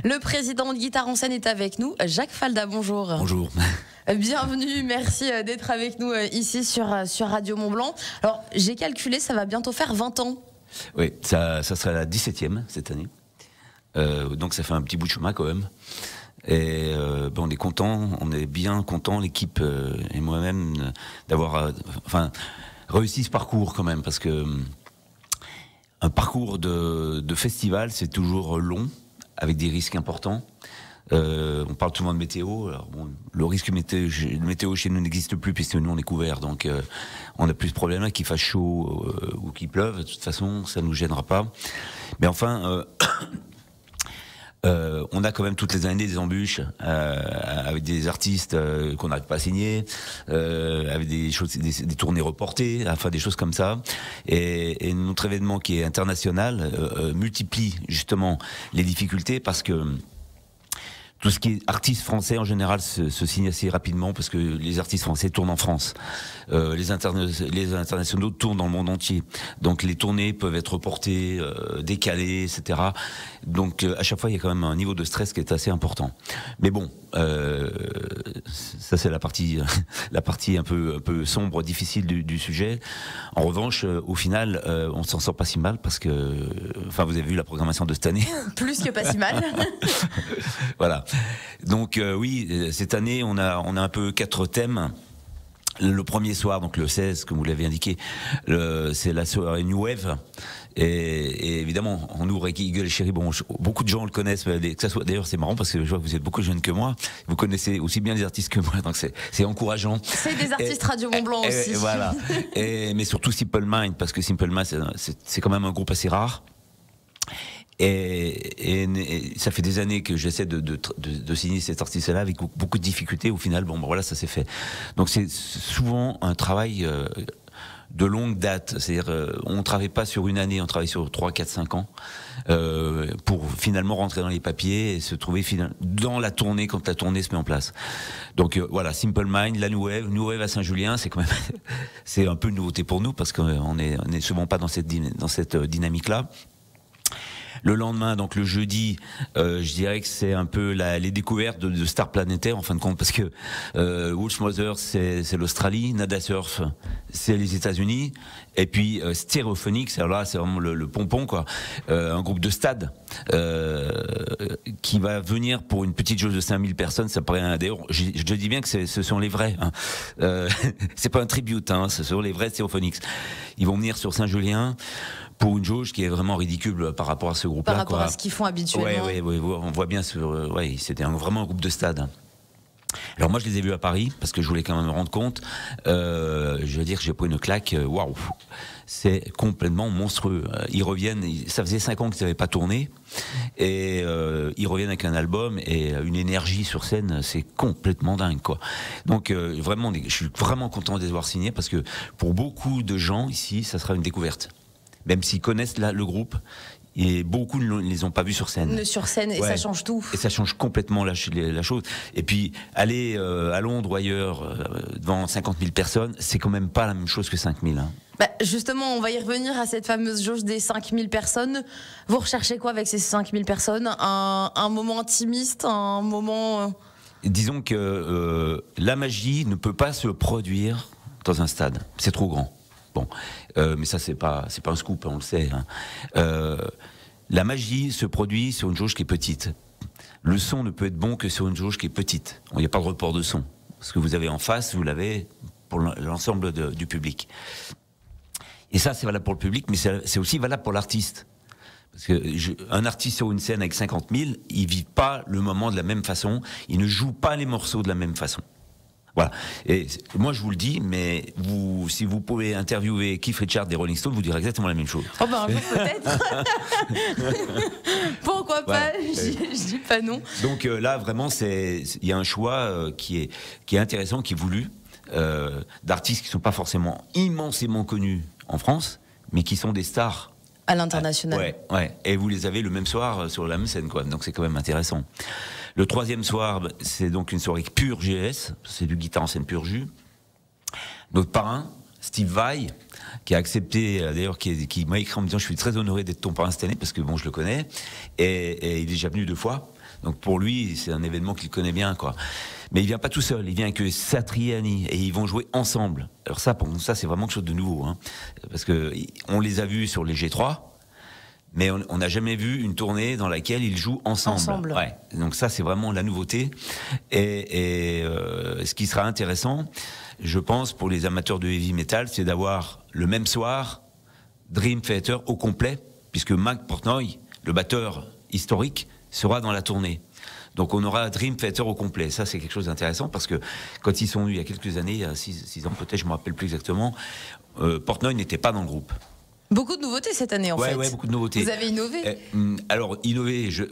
Le président de Guitare en scène est avec nous, Jacques Falda, bonjour. Bonjour. Bienvenue, merci d'être avec nous ici sur Radio Mont-Blanc. Alors, j'ai calculé, ça va bientôt faire 20 ans. Oui, ça sera la 17e cette année. Donc ça fait un petit bout de chemin quand même. Et on est content, on est bien content, l'équipe et moi-même, d'avoir réussi ce parcours quand même, parce que un parcours de festival, c'est toujours long, avec des risques importants. On parle souvent de météo. Alors bon, le risque météo chez nous n'existe plus puisque nous on est couverts, donc on n'a plus de problème là, qu'il fasse chaud ou qu'il pleuve. De toute façon, ça nous gênera pas. Mais enfin, on a quand même toutes les années des embûches avec des artistes qu'on n'arrive pas à signer, avec des choses, des tournées reportées, enfin des choses comme ça. Et notre événement qui est international multiplie justement les difficultés parce que tout ce qui est artistes français en général se signe assez rapidement parce que les artistes français tournent en France. Les internationaux tournent dans le monde entier. Donc les tournées peuvent être reportées, décalées, etc. Donc à chaque fois il y a quand même un niveau de stress qui est assez important. Mais bon, ça c'est la partie un peu sombre, difficile du sujet. En revanche, au final, on s'en sort pas si mal parce que, enfin, vous avez vu la programmation de cette année. Plus que pas si mal. Voilà. Donc oui, cette année on a un peu 4 thèmes. Le premier soir, donc le 16, comme vous l'avez indiqué, c'est la soirée New Wave. Et évidemment, on ouvre avec Eagle Cherry. Bon, beaucoup de gens le connaissent. D'ailleurs, c'est marrant parce que je vois que vous êtes beaucoup jeunes que moi. Vous connaissez aussi bien les artistes que moi, donc c'est encourageant. C'est des artistes Radio Mont-Blanc aussi. Et voilà. Mais surtout Simple Mind, parce que Simple Mind, c'est quand même un groupe assez rare. Et ça fait des années que j'essaie de signer cet artiste-là avec beaucoup de difficultés. Au final, bon, voilà, ça s'est fait. Donc c'est souvent un travail de longue date. C'est-à-dire, on ne travaille pas sur une année, on travaille sur 3, 4, 5 ans pour finalement rentrer dans les papiers et se trouver dans la tournée quand la tournée se met en place. Donc voilà, Simple Mind, la New Wave à Saint-Julien, c'est quand même c'est un peu une nouveauté pour nous parce qu'on est souvent pas dans cette dynamique-là. Le lendemain, donc le jeudi, je dirais que c'est un peu les découvertes de stars planétaires en fin de compte, parce que Wolf Mother c'est l'Australie, Nada Surf c'est les États-Unis, et puis Stereophonics, alors là c'est vraiment le pompon quoi, un groupe de stade qui va venir pour une petite jauge de 5000 personnes. Ça paraît d'ailleurs, je dis bien que ce sont les vrais. Hein. C'est pas un tribute, hein, ce sont les vrais Stereophonics. Ils vont venir sur Saint-Julien pour une jauge qui est vraiment ridicule par rapport à ce groupe-là. Par rapport à ce qu'ils font habituellement. Ouais, on voit bien c'était vraiment un groupe de stade. Alors moi je les ai vus à Paris parce que je voulais quand même me rendre compte. Je veux dire que j'ai pris une claque. Waouh, c'est complètement monstrueux. Ils reviennent. Ça faisait 5 ans qu'ils n'avaient pas tourné et ils reviennent avec un album et une énergie sur scène. C'est complètement dingue quoi. Donc vraiment, je suis vraiment content de les avoir signés parce que pour beaucoup de gens ici, ça sera une découverte. Même s'ils connaissent le groupe, et beaucoup ne les ont pas vus sur scène. Sur scène, et ça change tout. Et ça change complètement la chose. Et puis, aller à Londres ou ailleurs, devant 50 000 personnes, c'est quand même pas la même chose que 5 000. Hein. Justement, on va y revenir à cette fameuse jauge des 5 000 personnes. Vous recherchez quoi avec ces 5 000 personnes ? Un moment intimiste, un moment... Disons que la magie ne peut pas se produire dans un stade. C'est trop grand. Bon, mais ça c'est pas un scoop, on le sait. Hein. La magie se produit sur une jauge qui est petite. Le son ne peut être bon que sur une jauge qui est petite. Il n'y a pas de report de son. Ce que vous avez en face, vous l'avez pour l'ensemble du public. Et ça, c'est valable pour le public, mais c'est aussi valable pour l'artiste. Parce que un artiste sur une scène avec 50 000, il vit pas le moment de la même façon, il ne joue pas les morceaux de la même façon. Voilà. Et moi, je vous le dis, mais si vous pouvez interviewer Keith Richards des Rolling Stones, vous direz exactement la même chose. Oh ben un jour peut-être. Pourquoi pas, je dis pas non. Donc là, vraiment, il y a un choix qui est intéressant, qui est voulu, d'artistes qui sont pas forcément immensément connus en France, mais qui sont des stars. À l'international. Ouais. Et vous les avez le même soir sur la même scène, quoi. Donc c'est quand même intéressant. Le troisième soir, c'est donc une soirée pure GS, c'est du guitare en scène pur jus. Notre parrain, Steve Vai, qui a accepté, d'ailleurs, qui m'a écrit en me disant « Je suis très honoré d'être ton parrain cette année », parce que bon, je le connais, et il est déjà venu 2 fois. Donc pour lui, c'est un événement qu'il connaît bien, quoi. Mais il vient pas tout seul, il vient avec Satriani et ils vont jouer ensemble. Alors ça, pour nous, ça c'est vraiment quelque chose de nouveau, hein, parce que on les a vus sur les G3. Mais on n'a jamais vu une tournée dans laquelle ils jouent ensemble. Ouais. Donc ça, c'est vraiment la nouveauté. Et ce qui sera intéressant, je pense, pour les amateurs de heavy metal, c'est d'avoir le même soir Dream Theater au complet, puisque Mike Portnoy, le batteur historique, sera dans la tournée. Donc on aura Dream Theater au complet. Ça, c'est quelque chose d'intéressant, parce que quand ils sont venus il y a quelques années, il y a 6 ans peut-être, je ne me rappelle plus exactement, Portnoy n'était pas dans le groupe. Beaucoup de nouveautés cette année, en fait. Ouais, beaucoup de nouveautés. Vous avez innové. Alors, innover, je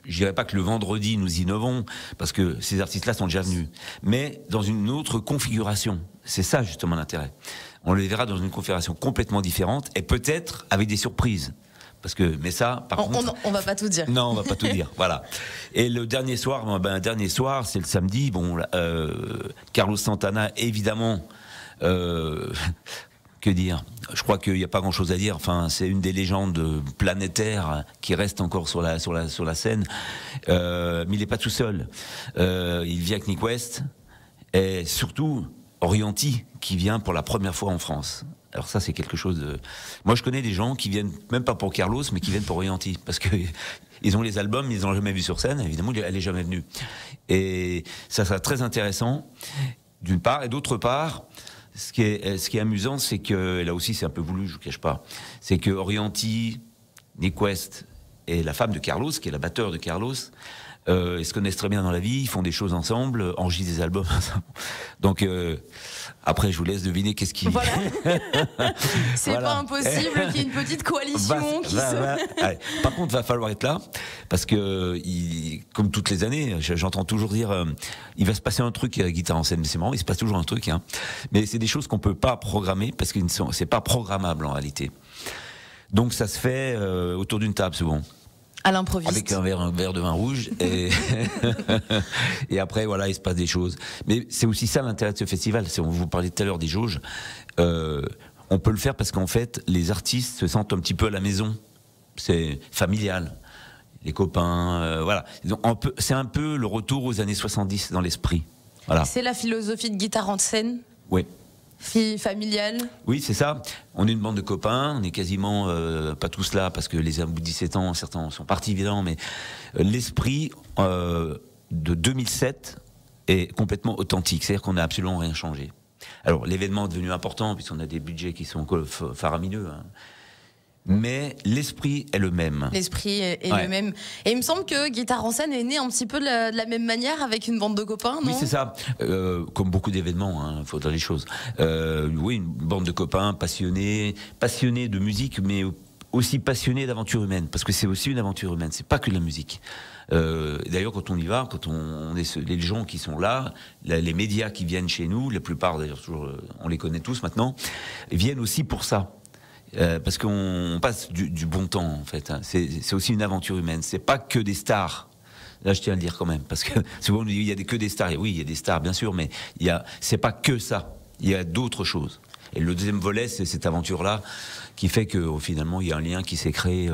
dirais pas que le vendredi nous innovons, parce que ces artistes-là sont déjà venus, mais dans une autre configuration. C'est ça, justement, l'intérêt. On les verra dans une configuration complètement différente, et peut-être avec des surprises. Parce que, mais ça, par contre... On va pas tout dire. Non, on va pas tout dire, voilà. Et le dernier soir, c'est le samedi, Carlos Santana, évidemment... que dire ? Je crois qu'il n'y a pas grand-chose à dire. Enfin, c'est une des légendes planétaires qui reste encore sur la scène. Mais il n'est pas tout seul. Il vient avec Nick West et surtout Orianti qui vient pour la première fois en France. Alors ça, c'est quelque chose de... Moi, je connais des gens qui viennent même pas pour Carlos, mais qui viennent pour Orianti, parce que ils ont les albums, ils n'ont jamais vu sur scène. Évidemment, elle n'est jamais venue. Et ça sera très intéressant, d'une part, et d'autre part. Ce qui est amusant, c'est que, là aussi c'est un peu voulu, je vous cache pas, c'est que Orianti, Nick West et la femme de Carlos, qui est la batteur de Carlos, ils se connaissent très bien dans la vie, ils font des choses ensemble, enregistrent des albums ensemble. Donc après, je vous laisse deviner qu'est-ce qui... Voilà. C'est pas impossible qu'il y ait une petite coalition qui se... Allez. Par contre, va falloir être là, parce que, comme toutes les années, j'entends toujours dire, il va se passer un truc à la guitare en scène, mais c'est marrant, il se passe toujours un truc, hein. Mais c'est des choses qu'on peut pas programmer, parce que c'est pas programmable en réalité. Donc ça se fait autour d'une table souvent. À l'improviste. Avec un verre de vin rouge et et après voilà, il se passe des choses. Mais c'est aussi ça l'intérêt de ce festival. On vous parlait tout à l'heure des jauges. On peut le faire parce qu'en fait, les artistes se sentent un petit peu à la maison. C'est familial. Les copains, voilà. C'est un peu le retour aux années 70 dans l'esprit. Voilà. C'est la philosophie de guitare en scène. Oui. Familiale. Oui, c'est ça. On est une bande de copains, on est quasiment pas tous là parce que les hommes de 17 ans, certains sont partis évidemment, mais l'esprit de 2007 est complètement authentique, c'est-à-dire qu'on n'a absolument rien changé. Alors l'événement est devenu important puisqu'on a des budgets qui sont faramineux, hein. Mais l'esprit est le même. L'esprit est le même. Et il me semble que Guitare en scène est né un petit peu de la même manière avec une bande de copains, non ? Oui, c'est ça. Comme beaucoup d'événements, hein, faut dire les choses. Oui, une bande de copains passionnés de musique, mais aussi passionnés d'aventure humaine, parce que c'est aussi une aventure humaine. C'est pas que de la musique. D'ailleurs, quand on y va, quand on est les gens qui sont là, les médias qui viennent chez nous, la plupart d'ailleurs, toujours, on les connaît tous maintenant, viennent aussi pour ça. Parce qu'on passe du bon temps en fait, hein. C'est aussi une aventure humaine. C'est pas que des stars. Là, je tiens à le dire quand même, parce que souvent on nous dit il y a que des stars. Et oui, il y a des stars bien sûr, mais c'est pas que ça. Il y a d'autres choses. Et le deuxième volet, c'est cette aventure-là qui fait que finalement il y a un lien qui s'est créé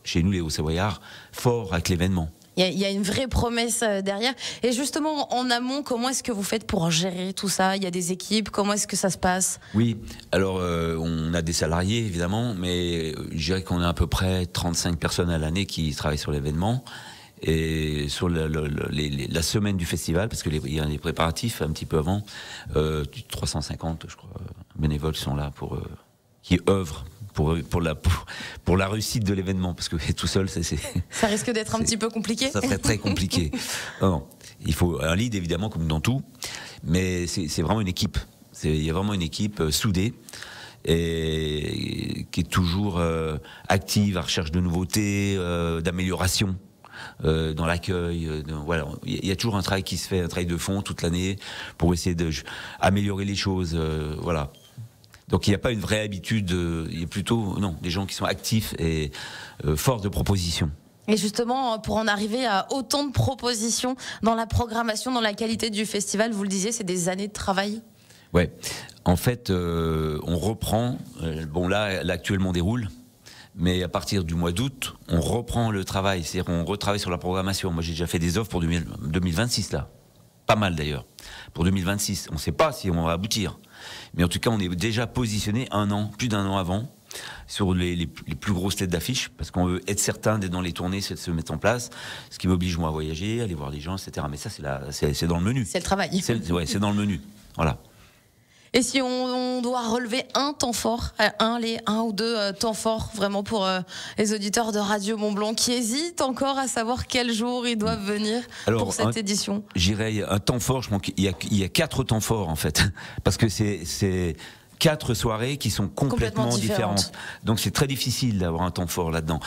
chez nous les Hauts-Savoyards fort avec l'événement. Il y a une vraie promesse derrière. Et justement, en amont, comment est-ce que vous faites pour gérer tout ça ? Il y a des équipes, comment est-ce que ça se passe ? Oui, alors on a des salariés évidemment, mais je dirais qu'on a à peu près 35 personnes à l'année qui travaillent sur l'événement. Et sur la semaine du festival, parce qu'il y a des préparatifs un petit peu avant, 350, je crois, bénévoles sont là qui œuvrent pour la réussite de l'événement, parce que tout seul, ça risque d'être un petit peu compliqué. Ça serait très compliqué. Non, il faut un lead évidemment comme dans tout, mais c'est vraiment une équipe. Il y a vraiment une équipe soudée et qui est toujours active à recherche de nouveautés, d'amélioration. Dans l'accueil, voilà, il y a toujours un travail qui se fait, un travail de fond toute l'année pour essayer d'améliorer les choses, voilà. Donc il n'y a pas une vraie habitude, il y a plutôt des gens qui sont actifs et force de proposition. Et justement, pour en arriver à autant de propositions dans la programmation, dans la qualité du festival, vous le disiez, c'est des années de travail. Ouais, en fait, on reprend. Bon là, actuellement déroule. Mais à partir du mois d'août, on reprend le travail, c'est-à-dire on retravaille sur la programmation. Moi, j'ai déjà fait des offres pour 2026 là, pas mal d'ailleurs. Pour 2026, on ne sait pas si on va aboutir, mais en tout cas, on est déjà positionné plus d'un an avant, sur les plus grosses têtes d'affiche, parce qu'on veut être certain d'être dans les tournées, c'est de se mettre en place, ce qui m'oblige moi à voyager, aller voir les gens, etc. Mais ça, c'est dans le menu. C'est le travail. C'est dans le menu. Voilà. Et si on doit relever un temps fort, un ou deux temps forts vraiment pour les auditeurs de Radio Mont-Blanc qui hésitent encore à savoir quel jour ils doivent venir pour cette édition. J'irais un temps fort, je pense qu'il y a 4 temps forts en fait, parce que c'est 4 soirées qui sont complètement différentes. Donc c'est très difficile d'avoir un temps fort là-dedans.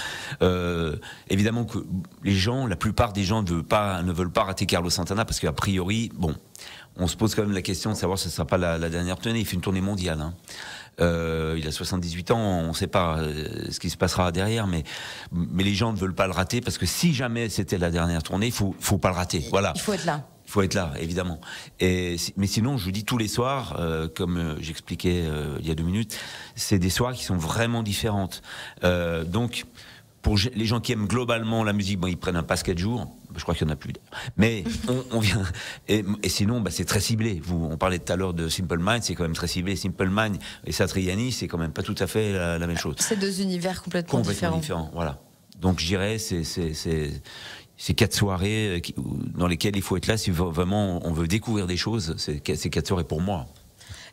Évidemment que la plupart des gens ne veulent pas rater Carlos Santana, parce qu'a priori, on se pose quand même la question de savoir si ce ne sera pas la dernière tournée. Il fait une tournée mondiale. Hein. Il a 78 ans, on ne sait pas ce qui se passera derrière, mais les gens ne veulent pas le rater, parce que si jamais c'était la dernière tournée, il faut pas le rater. Voilà. Il faut être là. Il faut être là, évidemment. Mais sinon, je vous dis tous les soirs, comme j'expliquais il y a 2 minutes, c'est des soirs qui sont vraiment différentes. Donc, pour les gens qui aiment globalement la musique, ils prennent un pass 4 jours. Je crois qu'il n'y en a plus. Mais on vient. Et sinon, c'est très ciblé. On parlait tout à l'heure de Simple Minds, c'est quand même très ciblé. Simple Minds et Satriani, c'est quand même pas tout à fait la même chose. C'est 2 univers complètement différents. Voilà. Donc, je dirais, c'est 4 soirées dans lesquelles il faut être là si vraiment on veut découvrir des choses. C'est 4 soirées pour moi.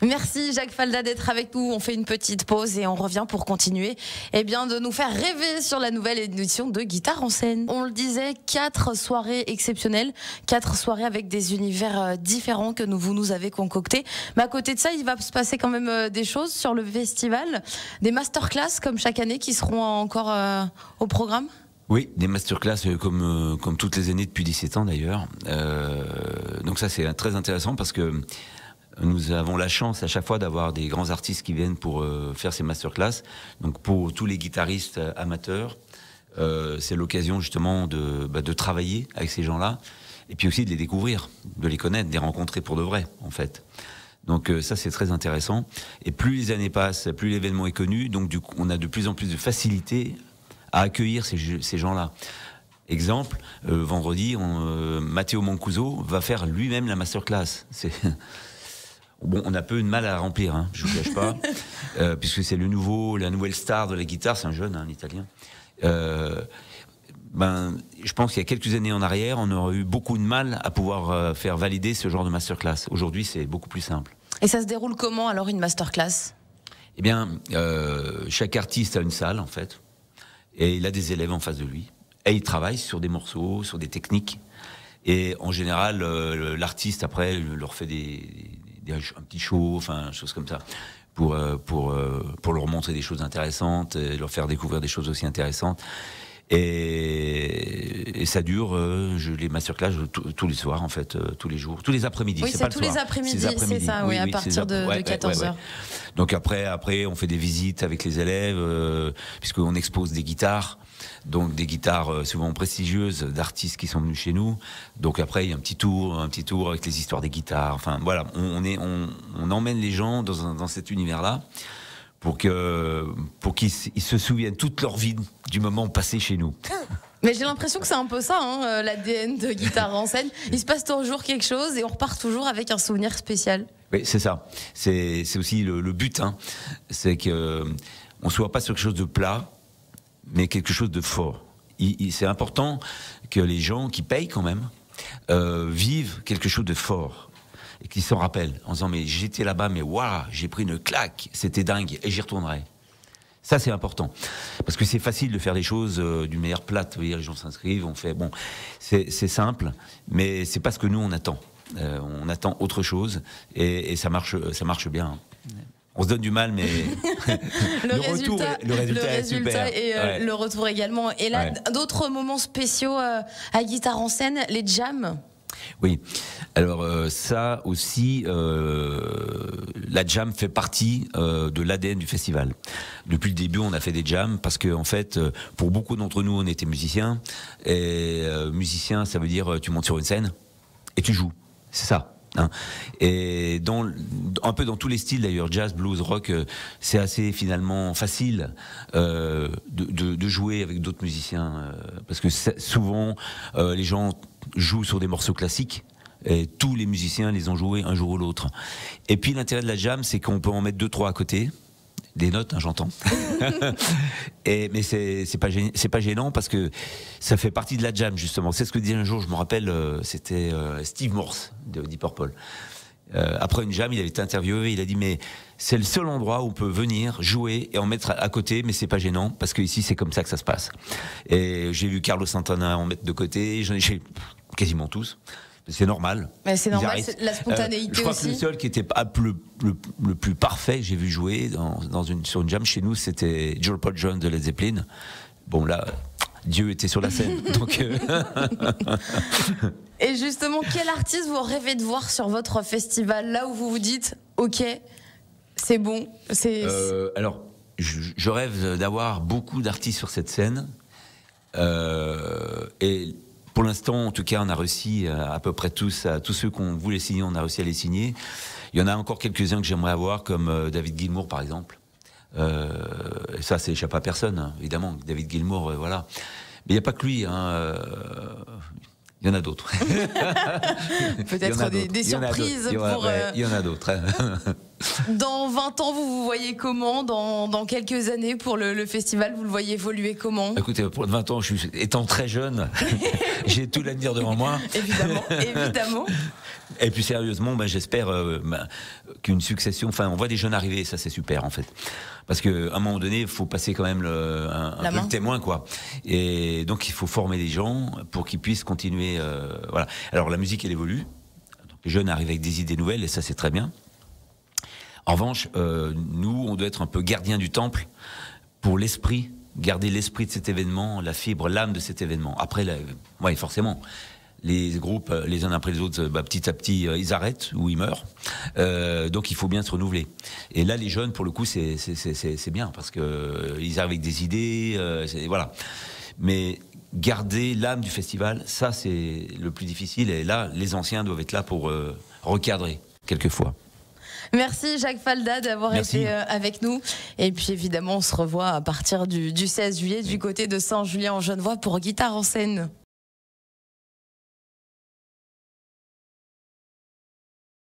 Merci Jacques Falda d'être avec nous. On fait une petite pause et on revient pour continuer de nous faire rêver sur la nouvelle édition de Guitare en scène. On le disait, 4 soirées exceptionnelles, 4 soirées avec des univers différents que vous nous avez concoctés. Mais à côté de ça, il va se passer quand même des choses sur le festival, des masterclass comme chaque année qui seront encore au programme. Oui, des masterclass comme toutes les années depuis 17 ans d'ailleurs. Donc ça c'est très intéressant, parce que nous avons la chance à chaque fois d'avoir des grands artistes qui viennent pour faire ces masterclass. Donc pour tous les guitaristes amateurs, c'est l'occasion justement de travailler avec ces gens-là, et puis aussi de les découvrir, de les connaître, de les rencontrer pour de vrai en fait. Donc ça c'est très intéressant. Et plus les années passent, plus l'événement est connu, donc du coup on a de plus en plus de facilité à accueillir ces gens-là. Exemple, vendredi, Matteo Mancuso va faire lui-même la masterclass. On a peu de mal à la remplir, hein, je vous cache pas, puisque c'est la nouvelle star de la guitare, c'est un jeune, un Italien. Je pense qu'il y a quelques années en arrière, on aurait eu beaucoup de mal à pouvoir faire valider ce genre de masterclass. Aujourd'hui, c'est beaucoup plus simple. Et ça se déroule comment alors, une masterclass ? Eh bien, chaque artiste a une salle en fait, et il a des élèves en face de lui, et il travaille sur des morceaux, sur des techniques. Et en général, l'artiste après leur fait un petit show, enfin, choses comme ça, pour leur montrer des choses intéressantes, et leur faire découvrir des choses aussi intéressantes. Et ça dure, les masterclass tous les soirs, en fait, tous les jours, tous les après-midi. Oui, c'est tous les après-midi, c'est ça, oui, à partir de 14h. Donc après, on fait des visites avec les élèves, puisqu'on expose des guitares. Donc des guitares souvent prestigieuses d'artistes qui sont venus chez nous. Donc après il y a un petit tour avec les histoires des guitares. Enfin voilà, on emmène les gens dans cet univers-là pour qu'ils se souviennent toute leur vie du moment passé chez nous. Mais j'ai l'impression que c'est un peu ça, hein, l'ADN de Guitare en scène. Il se passe toujours quelque chose et on repart toujours avec un souvenir spécial. Oui, c'est ça. C'est aussi le but, hein. C'est que on soit pas sur quelque chose de plat, mais quelque chose de fort. C'est important que les gens qui payent quand même vivent quelque chose de fort et qu'ils s'en rappellent en disant mais j'étais là-bas, mais waouh, j'ai pris une claque, c'était dingue et j'y retournerai. Ça c'est important parce que c'est facile de faire des choses d'une manière plate. Vous voyez, les gens s'inscrivent, on fait c'est simple, mais c'est pas ce que nous on attend. On attend autre chose et ça marche bien. Hein. On se donne du mal, mais le résultat est super. Et le retour également. Et là, d'autres moments spéciaux à Guitare en scène, les jams. Oui, alors ça aussi, la jam fait partie de l'ADN du festival. Depuis le début, on a fait des jams parce que en fait, pour beaucoup d'entre nous, on était musiciens. Et musicien, ça veut dire tu montes sur une scène et tu joues. C'est ça. Hein. Et un peu dans tous les styles d'ailleurs, jazz, blues, rock, c'est assez finalement facile de jouer avec d'autres musiciens, parce que souvent les gens jouent sur des morceaux classiques. Et tous les musiciens les ont joués un jour ou l'autre. Et puis l'intérêt de la jam, c'est qu'on peut en mettre 2-3 à côté. Des notes, hein, j'entends. Mais c'est pas gênant parce que ça fait partie de la jam justement. C'est ce que disait un jour, je me rappelle, c'était Steve Morse de Deep Purple. Après une jam, il avait été interviewé, il a dit mais c'est le seul endroit où on peut venir jouer et en mettre à côté, mais c'est pas gênant parce que ici c'est comme ça que ça se passe. Et j'ai vu Carlos Santana en mettre de côté, j'ai quasiment tous. C'est normal. Mais c'est normal, c'est la spontanéité je crois aussi. Que le seul qui était le plus parfait que j'ai vu jouer sur une jam chez nous, c'était Paul Jones de Led Zeppelin. Bon là, Dieu était sur la scène. Donc Et justement, quel artiste vous rêvez de voir sur votre festival, là où vous vous dites, ok, c'est bon. Alors, je rêve d'avoir beaucoup d'artistes sur cette scène. Et pour l'instant, en tout cas, on a réussi à peu près tous ceux qu'on voulait signer, on a réussi à les signer. Il y en a encore quelques-uns que j'aimerais avoir, comme David Gilmour, par exemple. Et ça, ça échappe à personne, hein, évidemment. David Gilmour, voilà. Mais il n'y a pas que lui. Hein, il y en a d'autres. Peut-être des surprises pour... Il y en a d'autres. Dans 20 ans, vous vous voyez comment? Dans quelques années, pour le festival, vous le voyez évoluer comment? Écoutez, pour 20 ans, étant très jeune, j'ai tout l'avenir devant moi. Évidemment, évidemment. Et puis sérieusement, j'espère qu'une succession... Enfin, on voit des jeunes arriver, ça c'est super en fait. Parce qu'à un moment donné, il faut passer quand même un peu le témoin, quoi. Et donc, il faut former des gens pour qu'ils puissent continuer... voilà. Alors, la musique, elle évolue. Donc, les jeunes arrivent avec des idées nouvelles, et ça, c'est très bien. En revanche, nous, on doit être un peu gardiens du temple pour l'esprit, garder l'esprit de cet événement, la fibre, l'âme de cet événement. Après, ouais, forcément, les groupes, les uns après les autres, petit à petit, ils arrêtent ou ils meurent. Donc, il faut bien se renouveler. Et là, les jeunes, pour le coup, c'est bien parce que ils arrivent avec des idées, voilà. Mais garder l'âme du festival, ça, c'est le plus difficile. Et là, les anciens doivent être là pour recadrer quelquefois. Merci Jacques Falda d'avoir été avec nous. Et puis évidemment, on se revoit à partir du 16 juillet du côté de Saint-Julien-en-Genevois pour Guitare en scène.